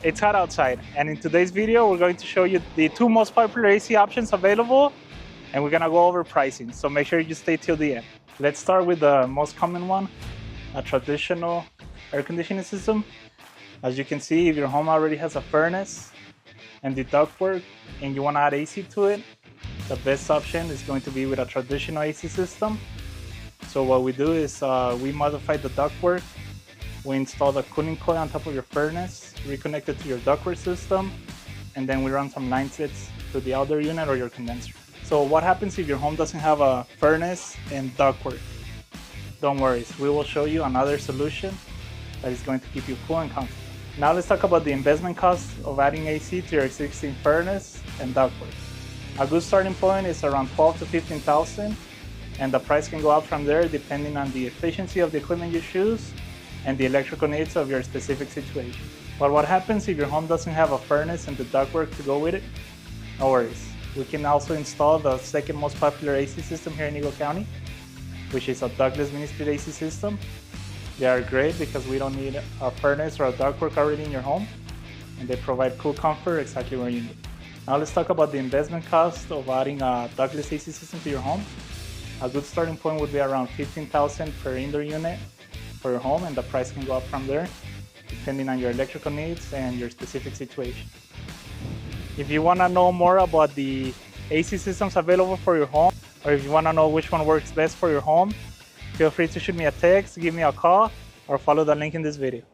It's hot outside, and in today's video we're going to show you the two most popular AC options available, and we're gonna go over pricing, so make sure you stay till the end. Let's start with the most common one, a traditional air conditioning system. As you can see, if your home already has a furnace and the ductwork and you want to add AC to it, the best option is going to be with a traditional AC system. So what we do is we modify the ductwork. We install the cooling coil on top of your furnace, reconnect it to your ductwork system, and then we run some line sets to the outdoor unit or your condenser. So what happens if your home doesn't have a furnace and ductwork? Don't worry, we will show you another solution that is going to keep you cool and comfortable. Now let's talk about the investment cost of adding AC to your existing furnace and ductwork. A good starting point is around $12,000 to $15,000, and the price can go up from there depending on the efficiency of the equipment you choose and the electrical needs of your specific situation. But what happens if your home doesn't have a furnace and the ductwork to go with it? No worries. We can also install the second most popular AC system here in Eagle County, which is a ductless mini-split AC system. They are great because we don't need a furnace or a ductwork already in your home, and they provide cool comfort exactly where you need. Now let's talk about the investment cost of adding a ductless AC system to your home. A good starting point would be around $15,000 per indoor unit for your home, and the price can go up from there depending on your electrical needs and your specific situation. If you want to know more about the AC systems available for your home, or if you want to know which one works best for your home, feel free to shoot me a text, give me a call, or follow the link in this video.